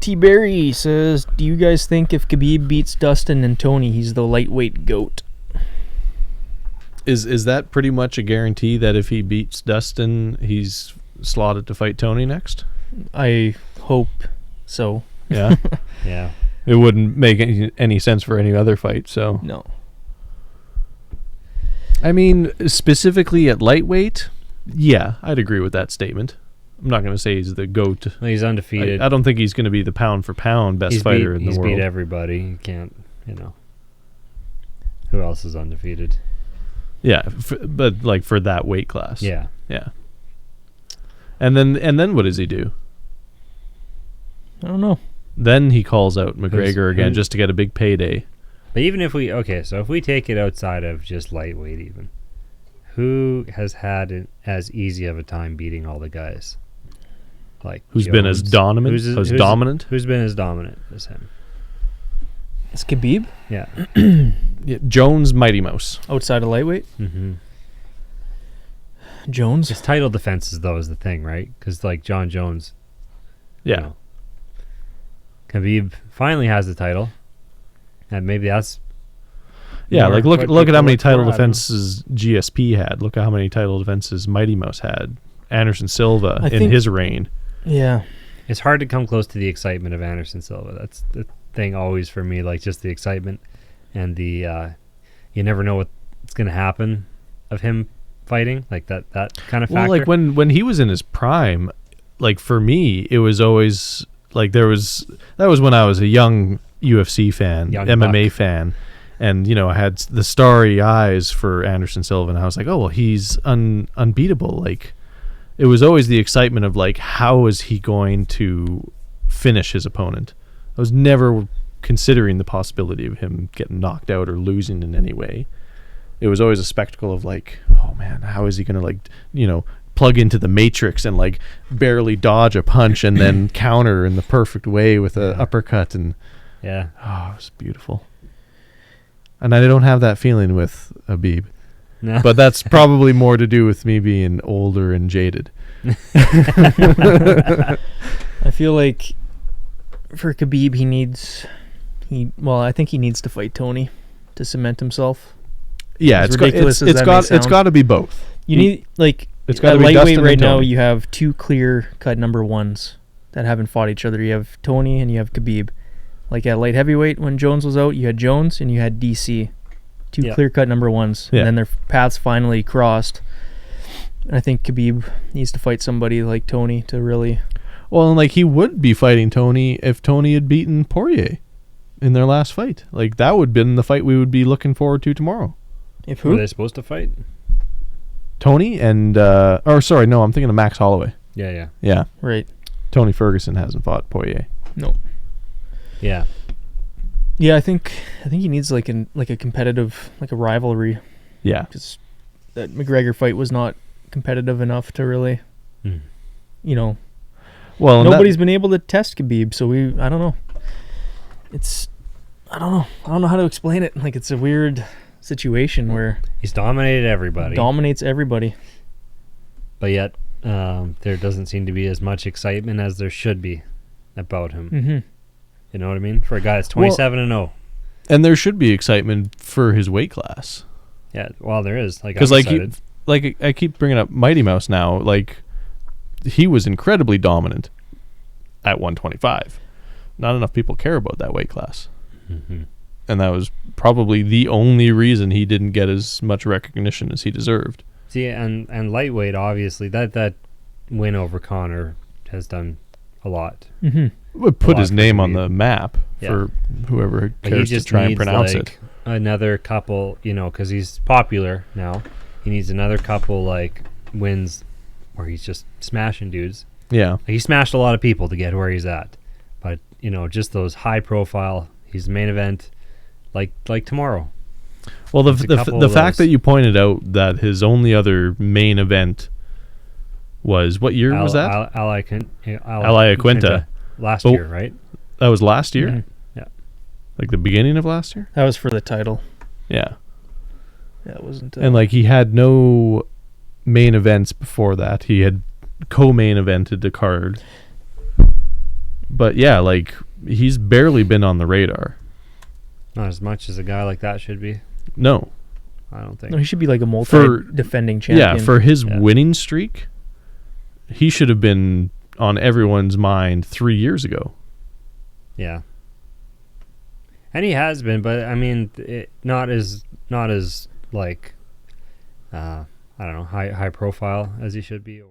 T. Berry says, do you guys think if Khabib beats Dustin and Tony, he's the lightweight GOAT? Is that pretty much a guarantee that if he beats Dustin, he's slotted to fight Tony next? I hope so. Yeah. Yeah. It wouldn't make any sense for any other fight, so. No. I mean, specifically at lightweight, yeah, I'd agree with that statement. I'm not going to say he's the GOAT. Well, he's undefeated. I don't think he's going to be the pound-for-pound best fighter in the world. He's beat everybody. You can't, Who else is undefeated? Yeah, but like for that weight class. Yeah. Yeah. And then what does he do? I don't know. Then he calls out McGregor again just to get a big payday. But even if if we take it outside of just lightweight even, who has had as easy of a time beating all the guys? Like who's been as dominant? Who's been as dominant as him? It's Khabib? Yeah. Yeah, Jones, Mighty Mouse. Outside of lightweight? Mm-hmm. Jones? His title defenses, though, is the thing, right? Because, like, John Jones. Yeah. Khabib finally has the title. And maybe that's... Yeah, like, look at how many title defenses GSP had. Look at how many title defenses Mighty Mouse had. Anderson Silva in his reign. Yeah. It's hard to come close to the excitement of Anderson Silva. That's the thing always for me, like, just the excitement and the... you never know what's going to happen of him fighting, like that kind of factor. Well, like when he was in his prime, like for me, it was always like that was when I was a young UFC fan, MMA fan, and I had the starry eyes for Anderson Silva, and I was like, oh well, he's unbeatable. Like it was always the excitement of like, how is he going to finish his opponent? I was never considering the possibility of him getting knocked out or losing in any way. It was always a spectacle of like, oh man, how is he going to like, plug into the matrix and like barely dodge a punch and then counter in the perfect way with a uppercut and it was beautiful. And I don't have that feeling with Khabib. No. But that's probably more to do with me being older and jaded. I feel like for Khabib I think he needs to fight Tony to cement himself. Yeah, it's got to be both. You need it's got to be lightweight right now. You have two clear cut number ones that haven't fought each other. You have Tony and you have Khabib. Like at light heavyweight when Jones was out, you had Jones and you had DC, two clear cut number ones, and then their paths finally crossed. And I think Khabib needs to fight somebody like Tony to really. Well, and like he would be fighting Tony if Tony had beaten Poirier in their last fight. Like that would have been the fight we would be looking forward to tomorrow. If who? Were they supposed to fight? Tony and I'm thinking of Max Holloway. Yeah. Right. Tony Ferguson hasn't fought Poirier. No. Yeah. Yeah, I think he needs like a competitive, like a rivalry. Yeah. Because that McGregor fight was not competitive enough to really, Well, nobody's been able to test Khabib, so I don't know. I don't know how to explain it. Like it's a weird situation where he's dominated everybody. Dominates everybody. But yet, there doesn't seem to be as much excitement as there should be about him. Mm-hmm. You know what I mean? For a guy that's 27-0. And there should be excitement for his weight class. Yeah, well, there is. Because I keep bringing up Mighty Mouse now. Like he was incredibly dominant at 125. Not enough people care about that weight class. Mm-hmm. And that was probably the only reason he didn't get as much recognition as he deserved. See, and lightweight, obviously, that win over Conor has done a lot. Mm-hmm. Would put his name on the map for whoever cares to try and pronounce it. Another couple, because he's popular now. He needs another couple, wins where he's just smashing dudes. Yeah. He smashed a lot of people to get where he's at. But, just those high profile, he's main event, like tomorrow. Well, the fact that you pointed out that his only other main event was, what year was that? Alajuela. Last year, right? That was last year? Mm-hmm. Yeah. Like the beginning of last year? That was for the title. Yeah. Yeah, it wasn't. And he had no main events before that. He had co-main evented the card. But yeah, like he's barely been on the radar. Not as much as a guy like that should be. No. I don't think. No, he should be like a multi-defending champion. Yeah, for his winning streak, he should have been on everyone's mind 3 years ago. Yeah. And he has been, but I mean, not as like, I don't know, high profile as he should be. Or